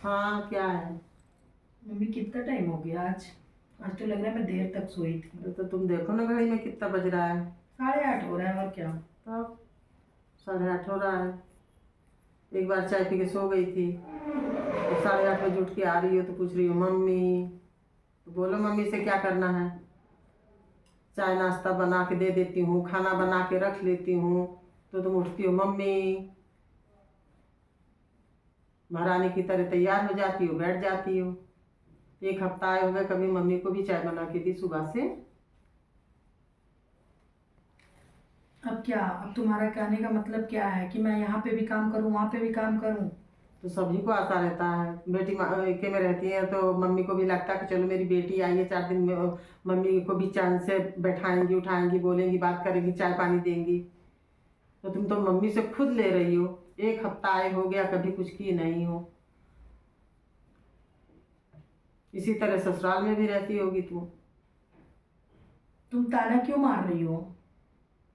हाँ, क्या है? मम्मी कितना टाइम हो गया आज? आज तो लग रहा है मैं देर तक सोई थी। अरे तो तुम देखो ना घड़ी में कितना बज रहा है। 8:30 हो रहा है और क्या। तब 8:30 हो रहा है। एक बार चाय पी के सो गई थी तो 8:30 बजे उठ के आ रही हो तो पूछ रही हो मम्मी। तो बोलो मम्मी से क्या करना है। चाय नाश्ता बना के दे देती हूँ, खाना बना के रख लेती हूँ, तो तुम उठती हो मम्मी। महारानी की तरह तैयार हो जाती हो, बैठ जाती हो। एक हफ्ता आए हो गए, कभी मम्मी को भी चाय बना के दी सुबह से? अब क्या, अब तुम्हारा कहने का मतलब क्या है कि मैं यहाँ पे भी काम करूँ वहाँ पे भी काम करूँ? तो सभी को आता रहता है। बेटी के में रहती है तो मम्मी को भी लगता है कि चलो मेरी बेटी आई है 4 दिन में, मम्मी को भी चैन से बैठाएंगी, उठाएंगी, बोलेंगी, बात करेंगी, चाय पानी देंगी। तो तुम तो मम्मी से खुद ले रही हो। एक हफ्ता आए हो गया, कभी कुछ की नहीं हो। इसी तरह ससुराल में भी रहती होगी तुम ताना क्यों मार रही हो?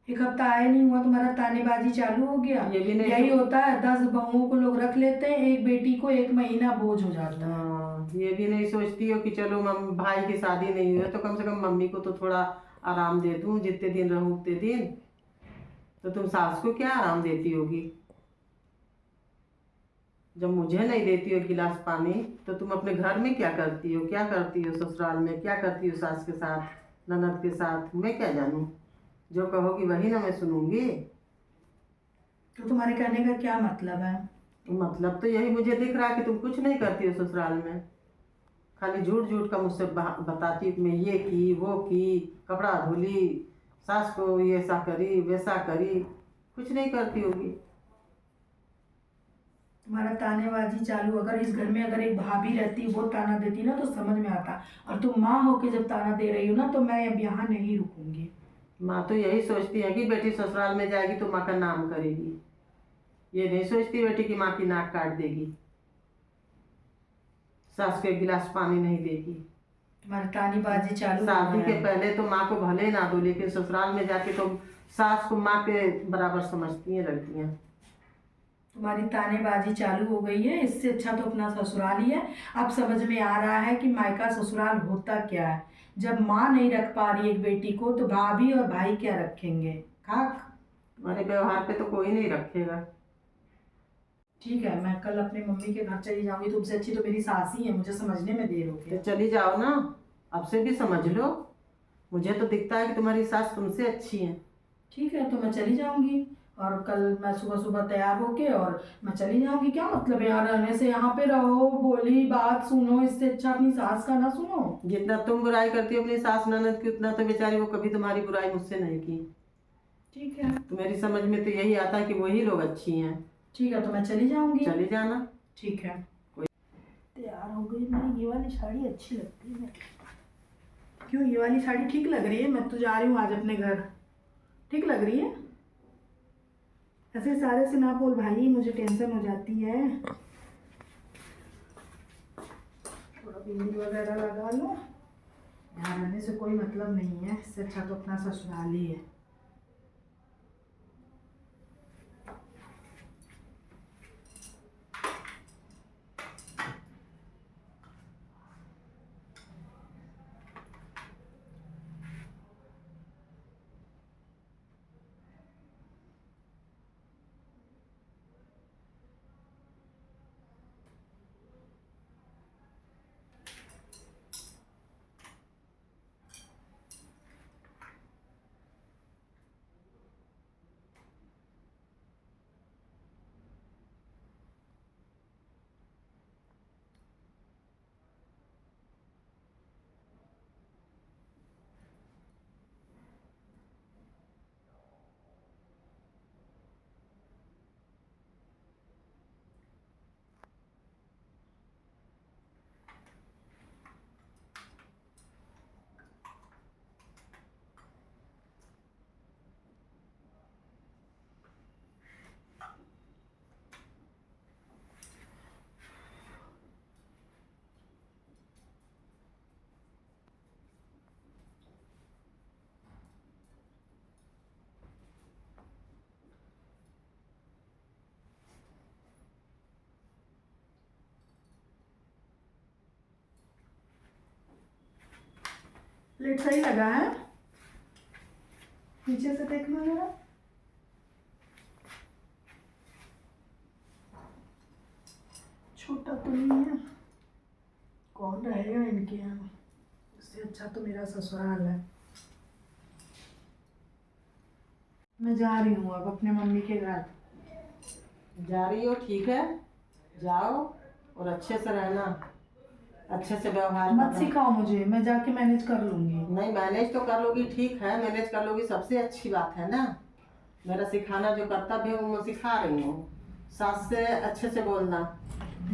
एक हफ्ता आया नहीं हुआ, तुम्हारा तानेबाजी चालू हो गया। ये भी नहीं यही होता है, 10 बहुओं को लोग रख लेते हैं, एक बेटी को 1 महीना बोझ हो जाता है। हाँ, ये भी नहीं सोचती हो कि चलो भाई की शादी नहीं हुई है तो कम से कम मम्मी को तो थोड़ा आराम दे दूं, जितने दिन रहूं उतने दिन। तो तुम सास को क्या आराम देती होगी? जब मुझे नहीं देती हो गिलास पानी तो तुम अपने घर में क्या करती हो, क्या करती हो ससुराल में, क्या करती हो सास के साथ, ननद के साथ? मैं क्या जानूं? जो कहोगी वही ना मैं सुनूंगी। तो तुम्हारे कहने का क्या मतलब है? तो मतलब तो यही मुझे दिख रहा है कि तुम कुछ नहीं करती हो ससुराल में। खाली झूठ झूठ का मुझसे बताती कि मैं ये की वो की, कपड़ा धुली, सास को ये ऐसा करी वैसा करी। कुछ नहीं करती होगी। तुम्हारा तानेबाजी चालू, अगर इस घर में अगर एक भाभी रहती वो ताना देती ना तो समझ में आता। और तुम माँ होके जब ताना दे रही हो ना तो मैं अब यहाँ नहीं रुकूंगी। माँ तो यही सोचती है कि बेटी ससुराल में जाएगी तो माँ का नाम करेगी। ये नहीं सोचती बेटी की माँ की नाक काट देगी, सास को एक गिलास पानी नहीं देगी। तुम्हारी तानेबाजी चालू हो शादी गया के है। पहले तो माँ को भले ना दो, लेकिन ससुराल में जाके तो सास को माँ के बराबर समझती हैं लड़कियाँ। तुम्हारी तानेबाजी चालू हो गई है, इससे अच्छा तो अपना ससुराल ही है। अब समझ में आ रहा है कि मायका ससुराल होता क्या है। जब माँ नहीं रख पा रही एक बेटी को तो भाभी और भाई क्या रखेंगे? खाक। तुम्हारे व्यवहार पे तो कोई नहीं रखेगा। ठीक है, मैं कल अपने मम्मी के घर चली जाऊंगी, तुमसे अच्छी तो मेरी सास ही है, मुझे समझने में देर हो तो गया। चली जाओ ना, अब से भी समझ लो। मुझे तो दिखता है कि तुम्हारी सास तुमसे अच्छी है। ठीक है, तो मैं चली जाऊंगी। और कल मैं सुबह सुबह तैयार होके और मैं चली जाऊंगी। क्या मतलब है यार रहने से? यहाँ पे रहो, बोली बात सुनो, इससे अच्छा अपनी सास का ना सुनो? जितना तुम बुराई करती हो अपनी सास ननद की, उतना तो बेचारी वो कभी तुम्हारी बुराई मुझसे नहीं की। ठीक है। तो मेरी समझ में तो यही आता है कि वही लोग अच्छी हैं। ठीक है, तो मैं चली जाऊंगी। चली जाना। ठीक है। तैयार हो गई मैं, ये वाली साड़ी अच्छी लगती है। क्यों, ये वाली साड़ी ठीक लग रही है? मैं तो जा रही हूँ आज अपने घर। ठीक लग रही है? ऐसे सारे से ना बोल भाई, मुझे टेंशन हो जाती है। थोड़ा बिंदी वगैरह लगा लो। यहाँ रहने से कोई मतलब नहीं है, इससे अच्छा तो अपना ससुराल ही है। प्लेट सही लगा है? नीचे से देखना जरा। छोटा तो नहीं है, कौन रहेगा इनके यहाँ, इससे अच्छा तो मेरा ससुराल है। मैं जा रही हूँ अब अपने मम्मी के घर। जा रही हो, ठीक है, जाओ और अच्छे से रहना, अच्छे से व्यवहार मत करना। सिखाओ मुझे, मैं जाके मैनेज कर लूंगी। नहीं, मैनेज तो कर लोगी, ठीक है, मैनेज कर लोगी, सबसे अच्छी बात है ना। मेरा सिखाना जो कर्तव्य है वो मैं सिखा रही हूँ। सास से अच्छे से बोलना,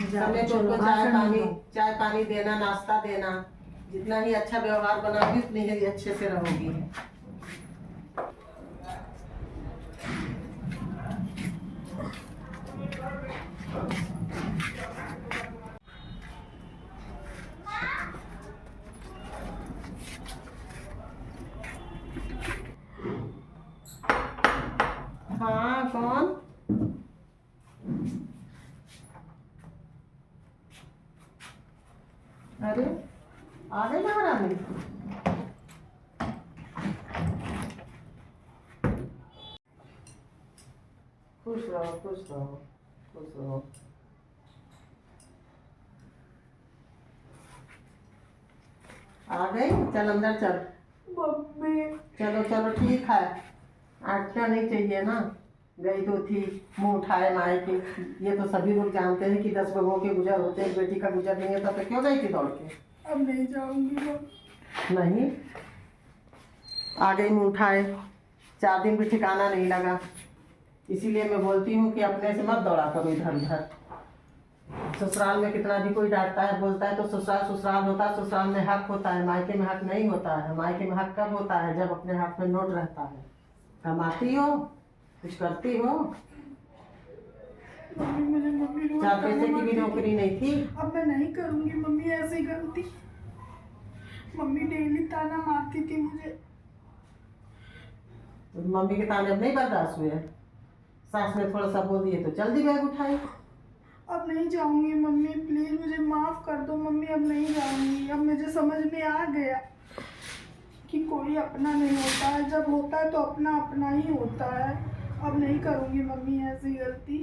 समय पे उनको चाय पानी देना, नाश्ता देना। जितना ही अच्छा व्यवहार बनाओगी उतनी ही अच्छे से रहोगी। हाँ, कौन? अरे आ गई महारानी। खुश रहो, खुश रहो, खुश रहो। आ गई, चल अंदर चल। मम्मी चलो चलो, ठीक है, आटना नहीं चाहिए ना। गई तो थी, मुंह उठाए माए के। ये तो सभी लोग जानते हैं कि 10 बहुओं के गुजर होते हैं, बेटी का गुजर नहीं है, तो क्यों गई थी दौड़ के? अब नहीं जाऊंगी। नहीं, आ गई मुंह उठाए, 4 दिन भी ठिकाना नहीं लगा। इसीलिए मैं बोलती हूँ कि अपने से मत दौड़ा करो इधर उधर। ससुराल में कितना भी कोई डांटता है बोलता है तो ससुराल ससुराल होता है, ससुराल में हक होता है, मायके में हक नहीं होता है। मायके में हक कब होता है? जब अपने हाथ में नोट रहता है, कमाती हो, कुछ करती हो। मम्मी मुझे मम्मी रोज 4 पैसे की भी नौकरी नहीं थी। अब मैं नहीं करूंगी मम्मी ऐसी गलती। मम्मी डेली ताना मारती थी मुझे। तो मम्मी के ताने अब नहीं बर्दाश्त हुए? सास ने थोड़ा सा बोल दिए तो जल्दी बैग उठाई। अब नहीं जाऊंगी मम्मी, प्लीज मुझे माफ कर दो मम्मी, अब नहीं जाऊंगी। अब मुझे समझ में आ गया कि कोई अपना नहीं होता है, जब होता है तो अपना अपना ही होता है। अब नहीं करूंगी मम्मी ऐसी गलती।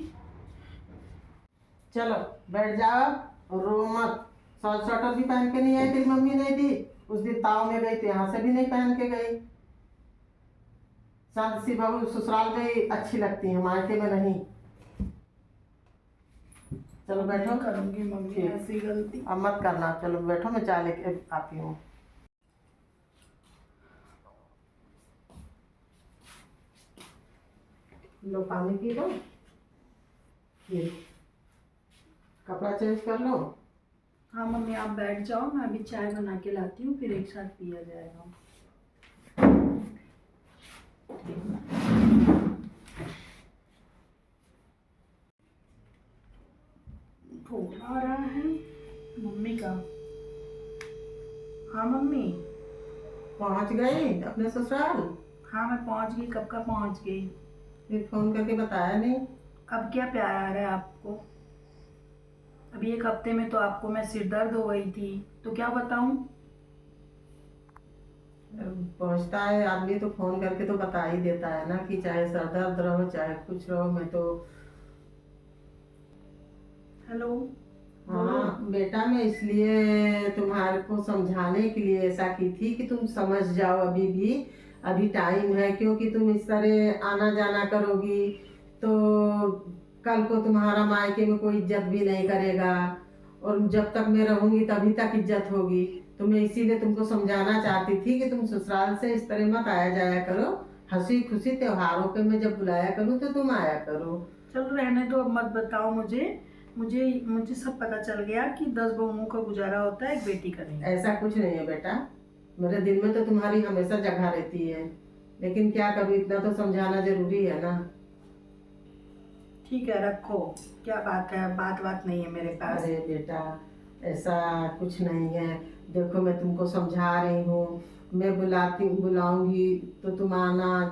चलो बैठ जाओ और रो मत। शॉर्ट स्वेटर भी पहन के नहीं आई तेरी मम्मी ने दी। उस दिन ताव में गई तो यहाँ से भी नहीं पहन के गई। सास सी बहू ससुराल में ही अच्छी लगती है, मायके में नहीं। चलो बैठो। नहीं करूंगी मम्मी ऐसी गलती। अब मत करना, चलो बैठो, मैं चाय लेके आती हूँ। लो पानी पी लो, ये कपड़ा चेंज कर लो। हाँ मम्मी आप बैठ जाओ, मैं अभी चाय बना के लाती हूँ, फिर एक साथ पिया जाएगा। फोन आ रहा है मम्मी का। हाँ मम्मी। पहुँच गई अपने ससुराल? हाँ मैं पहुँच गई, कब का पहुँच गई। फिर फोन करके बताया नहीं? अब क्या प्यार आ रहा है आपको? अभी 1 हफ्ते में तो आपको मैं सिर दर्द हो गई थी, तो क्या बताऊं। पहुँचता है आदमी तो फोन करके तो बता ही देता है ना, कि चाहे सर दर्द रहो चाहे कुछ रहो। मैं तो हेलो। हाँ बेटा, मैं इसलिए तुम्हारे को समझाने के लिए ऐसा की थी कि तुम समझ जाओ, अभी भी अभी टाइम है। क्योंकि तुम इस तरह आना जाना करोगी तो कल को तुम्हारा मायके में कोई इज्जत भी नहीं करेगा, और जब तक मैं रहूंगी तभी तक इज्जत होगी। तो मैं इसीलिए तुमको समझाना चाहती थी कि तुम ससुराल से इस तरह मत आया जाया करो। हंसी खुशी त्योहारों पे मैं जब बुलाया करूँ तो तुम आया करो। चलो रहने दो, अब मत बताओ मुझे। मुझे सब पता चल गया कि 10 बहुओं का गुजारा होता है, एक बेटी का नहीं। ऐसा कुछ नहीं है बेटा, मेरे दिल में तो तुम्हारी हमेशा जगह रहती है, लेकिन क्या करूँ, इतना तो समझाना जरूरी है ना। ठीक है रखो, क्या बात है, बात नहीं है मेरे पास। अरे बेटा ऐसा कुछ नहीं है। देखो मैं तुमको समझा रही हूँ, मैं बुलाऊंगी तो तुम आना,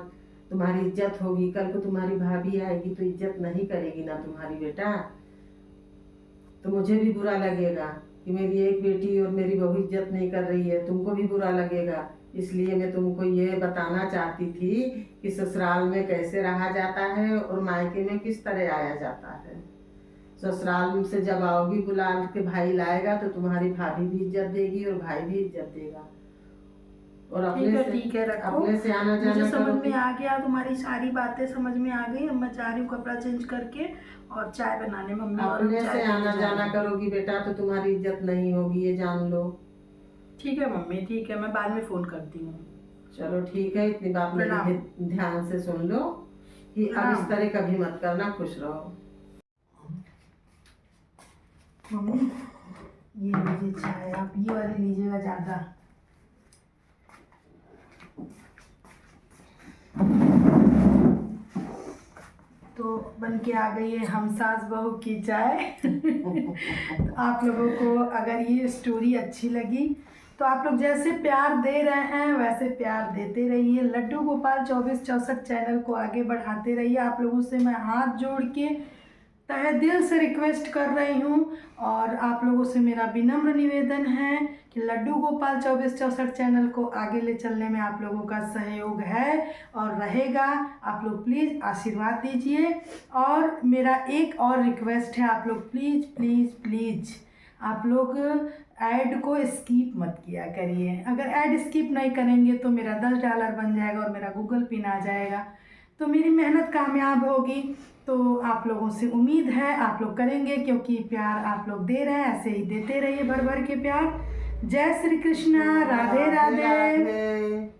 तुम्हारी इज्जत होगी। कल को तुम्हारी भाभी आएगी तो इज्जत नहीं करेगी ना तुम्हारी बेटा, तो मुझे भी बुरा लगेगा कि मेरी एक बेटी और मेरी बहू इज्जत नहीं कर रही है। तुमको भी बुरा लगेगा। इसलिए मैं तुमको ये बताना चाहती थी कि ससुराल में कैसे रहा जाता है और मायके में किस तरह आया जाता है। ससुराल से जब आओगी बुला के भाई लाएगा तो तुम्हारी भाभी भी इज्जत देगी और भाई भी इज्जत देगा। और ठीक है रखो। अपने से आना जाना मुझे समझ करोगी। में आ गया, तुम्हारी सारी बातें समझ में आ गई। अब मैं जा रही हूँ कपड़ा चेंज करके और चाय बनाने मम्मी। और अपने चाय से पीने आना जा जाना रही हूँ। करोगी बेटा तो तुम्हारी इज्जत नहीं होगी, ये जान लो। ठीक है मम्मी, ठीक है, मैं बाद में फ़ोन करती हूँ। चलो ठीक है, इतनी बात मेरी प्रणाम। ध्यान से सुन लो कि अब इस तरह कभी मत करना, खुश रहो। मम्मी ये लीजिए चाय, आप ये वाली लीजिएगा ज़्यादा। तो बन के आ गई है हम सास बहू की चाय। आप लोगों को अगर ये स्टोरी अच्छी लगी तो आप लोग जैसे प्यार दे रहे हैं वैसे प्यार देते रहिए। लड्डू गोपाल 2464 चैनल को आगे बढ़ाते रहिए। आप लोगों से मैं हाथ जोड़ के तहे दिल से रिक्वेस्ट कर रही हूँ और आप लोगों से मेरा विनम्र निवेदन है कि लड्डू गोपाल 2464 चैनल को आगे ले चलने में आप लोगों का सहयोग है और रहेगा। आप लोग प्लीज़ आशीर्वाद दीजिए। और मेरा एक और रिक्वेस्ट है, आप लोग प्लीज़ प्लीज़ प्लीज़ आप लोग ऐड को स्किप मत किया करिए। अगर ऐड स्किप नहीं करेंगे तो मेरा $10 बन जाएगा और मेरा गूगल पिन आ जाएगा, तो मेरी मेहनत कामयाब होगी। तो आप लोगों से उम्मीद है आप लोग करेंगे, क्योंकि प्यार आप लोग दे रहे हैं, ऐसे ही देते रहिए भर भर के प्यार। जय श्री कृष्णा, राधे राधे।